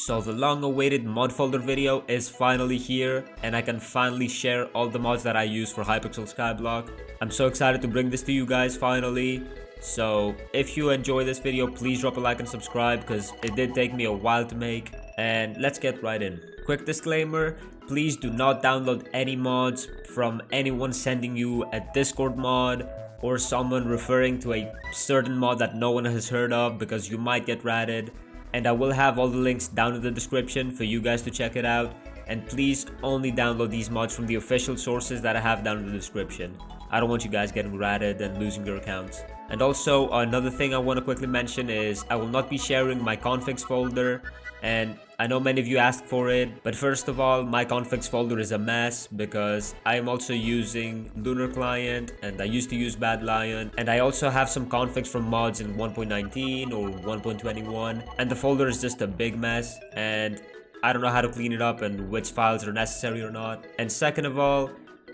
So the long awaited mod folder video is finally here, and I can finally share all the mods that I use for Hypixel Skyblock. I'm so excited to bring this to you guys finally. So if you enjoy this video, please drop a like and subscribe because it did take me a while to make. And let's get right in. Quick disclaimer, please do not download any mods from anyone sending you a Discord mod or someone referring to a certain mod that no one has heard of, because you might get ratted. And I will have all the links down in the description for you guys to check it out. And please only download these mods from the official sources that I have down in the description. I don't want you guys getting ratted and losing your accounts. And also, another thing I want to quickly mention is I will not be sharing my configs folder. And I know many of you asked for it, but first of all, my configs folder is a mess because I am also using OdinClient and I used to use Bad Lion, and I also have some configs from mods in 1.19 or 1.21, and the folder is just a big mess and I don't know how to clean it up and which files are necessary or not. And second of all,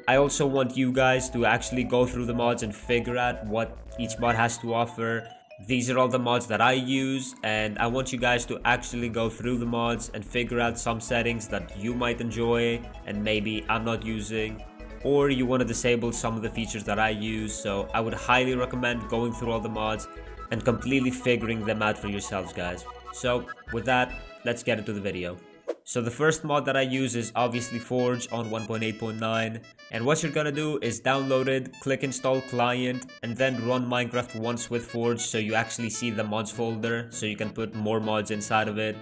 I also want you guys to actually go through the mods and figure out what each mod has to offer. These are all the mods that I use, and I want you guys to actually go through the mods and figure out some settings that you might enjoy and maybe I'm not using, or you want to disable some of the features that I use. So I would highly recommend going through all the mods and completely figuring them out for yourselves, guys. So with that, let's get into the video. So the first mod that I use is obviously Forge on 1.8.9, and what you're gonna do is download it, click install client, and then run Minecraft once with Forge so you actually see the mods folder so you can put more mods inside of it.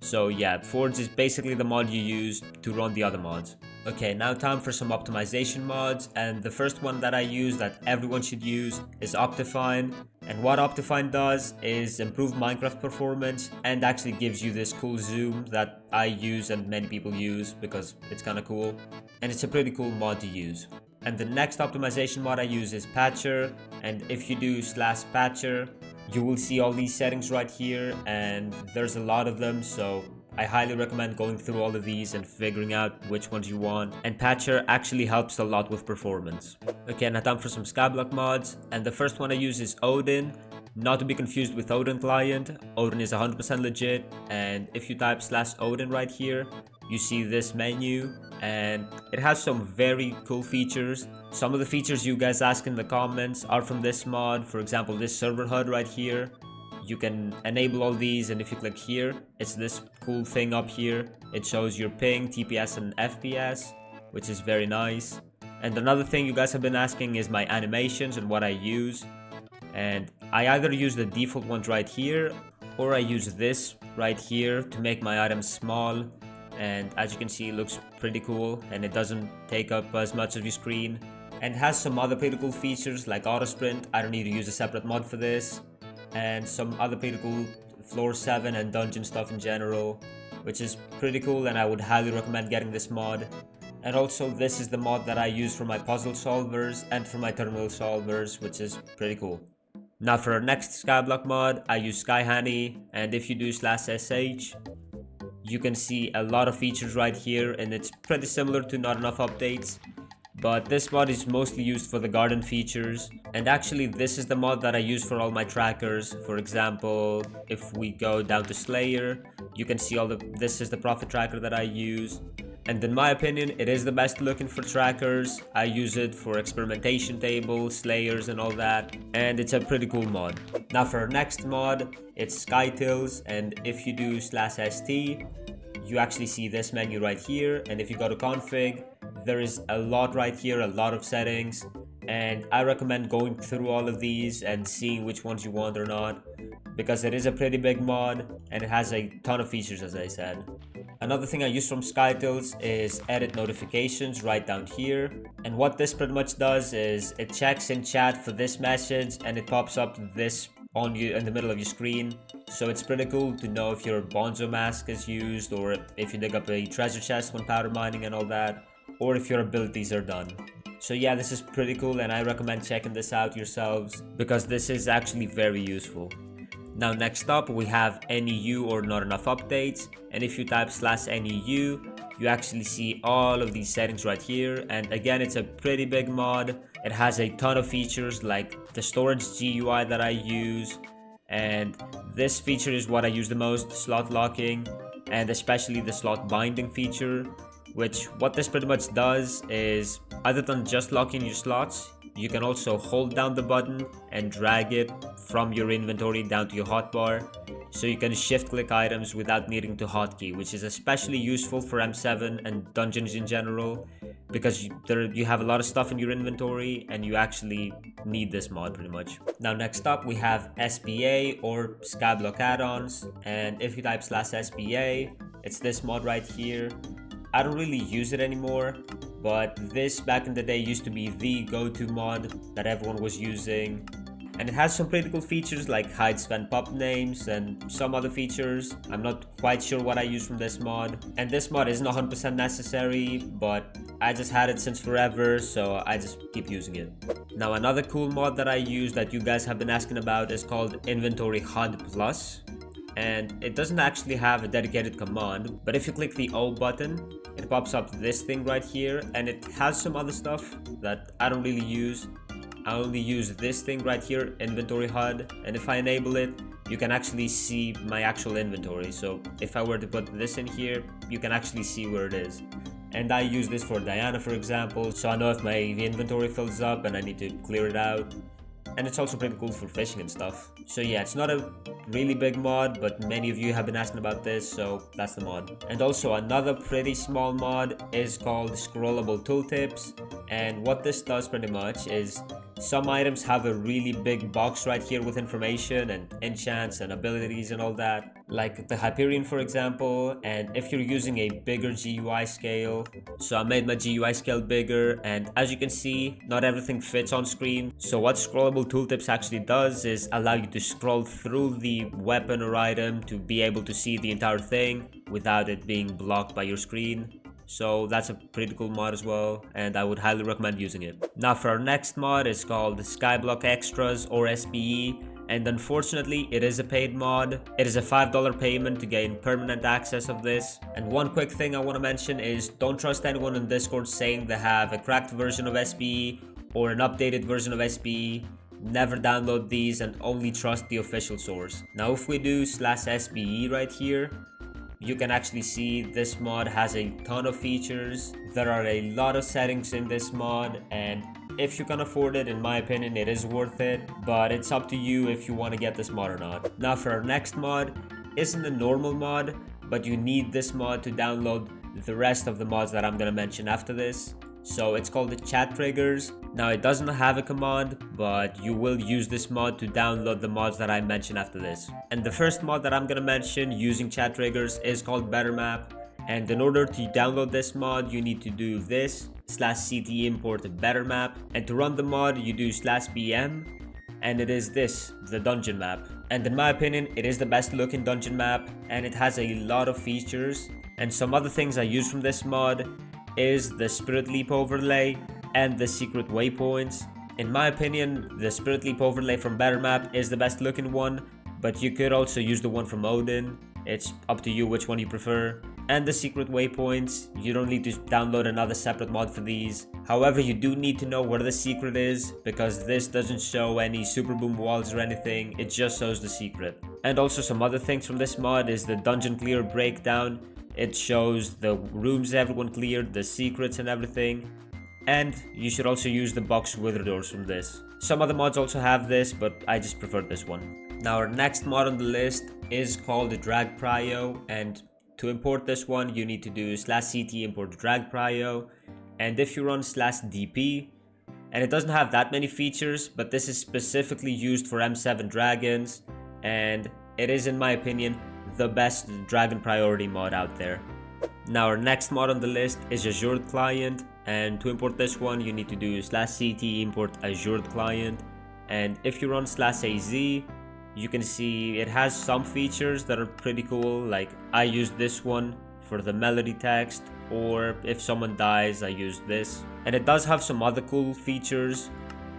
So yeah, Forge is basically the mod you use to run the other mods. Okay, now time for some optimization mods, and the first one that I use that everyone should use is Optifine. And what Optifine does is improve Minecraft performance and actually gives you this cool zoom that I use and many people use because it's kind of cool, and it's a pretty cool mod to use. And the next optimization mod I use is Patcher, and if you do /patcher, you will see all these settings right here, and there's a lot of them, so I highly recommend going through all of these and figuring out which ones you want. And Patcher actually helps a lot with performance. Okay, now time for some Skyblock mods, and the first one I use is Odin, not to be confused with OdinClient. Odin is 100% legit, and if you type /Odin right here, you see this menu, and it has some very cool features. Some of the features you guys ask in the comments are from this mod. For example, this server HUD right here. You can enable all these, and if you click here, it's this cool thing up here. It shows your ping, TPS, and FPS, which is very nice. And another thing you guys have been asking is my animations and what I use. And I either use the default ones right here, or I use this right here to make my items small. And as you can see, it looks pretty cool, and it doesn't take up as much of your screen. And has some other pretty cool features like auto sprint. I don't need to use a separate mod for this. And some other pretty cool floor 7 and dungeon stuff in general, which is pretty cool, and I would highly recommend getting this mod. And also, this is the mod that I use for my puzzle solvers and for my terminal solvers, which is pretty cool. Now for our next Skyblock mod, I use SkyHanni, and if you do /sh, you can see a lot of features right here, and it's pretty similar to Not Enough Updates. But this mod is mostly used for the garden features, and actually this is the mod that I use for all my trackers. For example, if we go down to Slayer, you can see this is the profit tracker that I use. And in my opinion, it is the best looking for trackers. I use it for experimentation tables, Slayers, and all that, and it's a pretty cool mod. Now for our next mod, it's Skytils, and if you do /st, you actually see this menu right here, and if you go to config, there is a lot right here, a lot of settings, and I recommend going through all of these and seeing which ones you want or not, because it is a pretty big mod and it has a ton of features, as I said. Another thing I use from Skytils is edit notifications right down here, and what this pretty much does is it checks in chat for this message and it pops up this on you in the middle of your screen. So it's pretty cool to know if your Bonzo mask is used, or if you dig up a treasure chest when powder mining and all that, or if your abilities are done. So yeah, this is pretty cool, and I recommend checking this out yourselves because this is actually very useful. Now next up, we have NEU or Not Enough Updates, and if you type /NEU, you actually see all of these settings right here. And again, it's a pretty big mod. It has a ton of features like the storage GUI that I use, and this feature is what I use the most, slot locking. and especially the slot binding feature, which what this pretty much does is, other than just locking your slots, you can also hold down the button and drag it from your inventory down to your hotbar, so you can shift click items without needing to hotkey, which is especially useful for M7 and dungeons in general, because you have a lot of stuff in your inventory and you actually need this mod pretty much. Now next up we have SBA or Skyblock add-ons, and if you type /SBA, it's this mod right here. I don't really use it anymore, but this back in the day used to be the go-to mod that everyone was using, and it has some pretty cool features like hide Sven pup names and some other features. I'm not quite sure what I use from this mod, and this mod isn't 100% necessary, but I just had it since forever, so I just keep using it. Now another cool mod that I use that you guys have been asking about is called Inventory HUD Plus, and it doesn't actually have a dedicated command, but if you click the O button, it pops up this thing right here, and it has some other stuff that I don't really use. I only use this thing right here, Inventory HUD, and if I enable it, you can actually see my actual inventory. So if I were to put this in here, you can actually see where it is. And I use this for Diana, for example, so I know if my inventory fills up and I need to clear it out. And it's also pretty cool for fishing and stuff. So yeah, it's not a really big mod, but many of you have been asking about this, so that's the mod. And also another pretty small mod is called Scrollable Tooltips, and what this does pretty much is, some items have a really big box right here with information and enchants and abilities and all that, like the Hyperion for example. And if you're using a bigger GUI scale, so I made my GUI scale bigger, and as you can see, not everything fits on screen. So what Scrollable Tooltips actually does is allow you to scroll through the weapon or item to be able to see the entire thing without it being blocked by your screen. So that's a pretty cool mod as well, and I would highly recommend using it. Now for our next mod, it's called Skyblock Extras or SBE, and unfortunately it is a paid mod. It is a $5 payment to gain permanent access of this. And one quick thing I want to mention is, don't trust anyone on Discord saying they have a cracked version of SBE or an updated version of SBE. Never download these and only trust the official source. Now if we do /SBE right here, you can actually see this mod has a ton of features. There are a lot of settings in this mod, and if you can afford it, in my opinion, it is worth it, but it's up to you if you want to get this mod or not. Now for our next mod, isn't a normal mod, but you need this mod to download the rest of the mods that I'm gonna mention after this. So it's called the ChatTriggers. Now it doesn't have a command, but you will use this mod to download the mods that I mention after this. And the first mod that I'm gonna mention using ChatTriggers is called BetterMap. And in order to download this mod, you need to do this /ct import BetterMap. And to run the mod, you do /bm. And it is this, the dungeon map. And in my opinion, it is the best looking dungeon map, and it has a lot of features. And some other things I use from this mod is the Spirit Leap overlay and the secret waypoints. In my opinion, the Spirit Leap overlay from BetterMap is the best looking one, but you could also use the one from Odin. It's up to you which one you prefer. And the secret waypoints, you don't need to download another separate mod for these. However, you do need to know where the secret is, because this doesn't show any super boom walls or anything, it just shows the secret. And also some other things from this mod is the dungeon clear breakdown. It shows the rooms everyone cleared, the secrets and everything. And you should also use the box wither doors from this. Some other mods also have this, but I just prefer this one. Now our next mod on the list is called DragPrio, and to import this one you need to do /ct import DragPrio. And if you run /dp, and it doesn't have that many features, but this is specifically used for M7 dragons, and it is, in my opinion, the best dragon priority mod out there. Now our next mod on the list is Azured Client, and to import this one you need to do /ct import Azured Client. And if you run /az, you can see it has some features that are pretty cool, like I used this one for the melody text, or if someone dies I use this. And it does have some other cool features,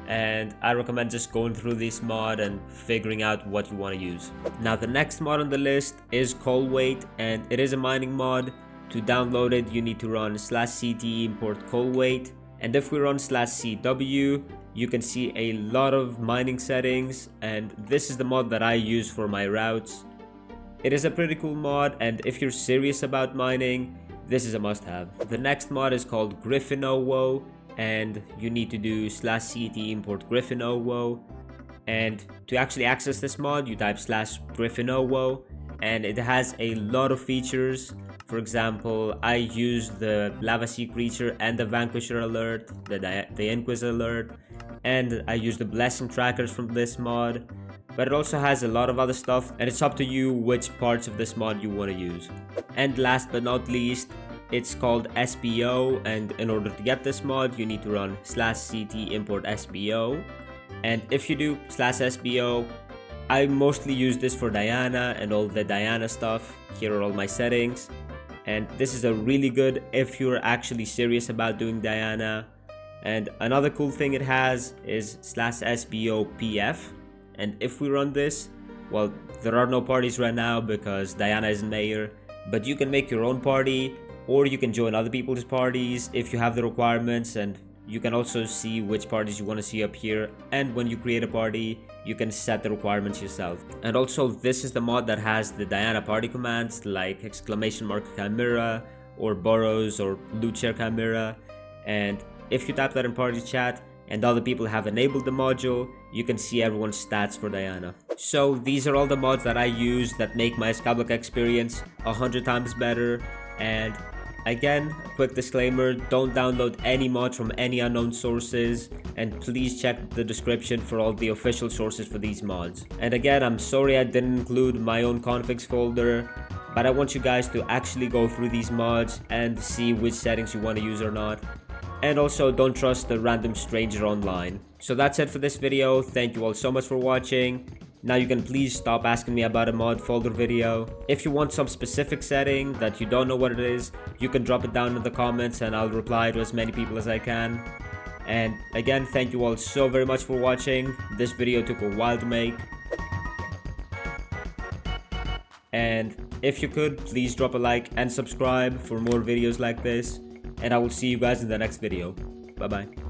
and I recommend just going through this mod and figuring out what you want to use. Now the next mod on the list is ColeWeight, and it is a mining mod. To download it you need to run /ct import ColeWeight, and if we run /cw you can see a lot of mining settings, and this is the mod that I use for my routes. It is a pretty cool mod, and if you're serious about mining, this is a must-have. The next mod is called GriffinOwO, and you need to do /ct import GriffinOwO. And to actually access this mod, you type /GriffinOwO, and it has a lot of features. For example, I use the Lava Sea Creature and the Vanquisher alert, the Inquis alert, and I use the Blessing trackers from this mod. But it also has a lot of other stuff, and it's up to you which parts of this mod you want to use. And last but not least, it's called SBO, and in order to get this mod, you need to run /ct import SBO. And if you do /SBO, I mostly use this for Diana and all the Diana stuff. Here are all my settings. And this is a really good if you're actually serious about doing Diana. And another cool thing it has is /SBOPF. And if we run this, well, there are no parties right now because Diana isn't mayor, but you can make your own party, or you can join other people's parties if you have the requirements, and you can also see which parties you want to see up here. And when you create a party, you can set the requirements yourself. And also, this is the mod that has the Diana party commands like !Chimera or Burrows or Loot Share Chimera. And if you type that in party chat and other people have enabled the module, you can see everyone's stats for Diana. So these are all the mods that I use that make my Skyblock experience 100 times better. And again, a quick disclaimer, don't download any mod from any unknown sources, and please check the description for all the official sources for these mods. And again, I'm sorry I didn't include my own configs folder, but I want you guys to actually go through these mods and see which settings you want to use or not. And also, don't trust a random stranger online. So that's it for this video. Thank you all so much for watching. Now you can please stop asking me about a mod folder video. If you want some specific setting that you don't know what it is, you can drop it down in the comments and I'll reply to as many people as I can. And again, thank you all so very much for watching. This video took a while to make. And if you could, please drop a like and subscribe for more videos like this. And I will see you guys in the next video. Bye bye.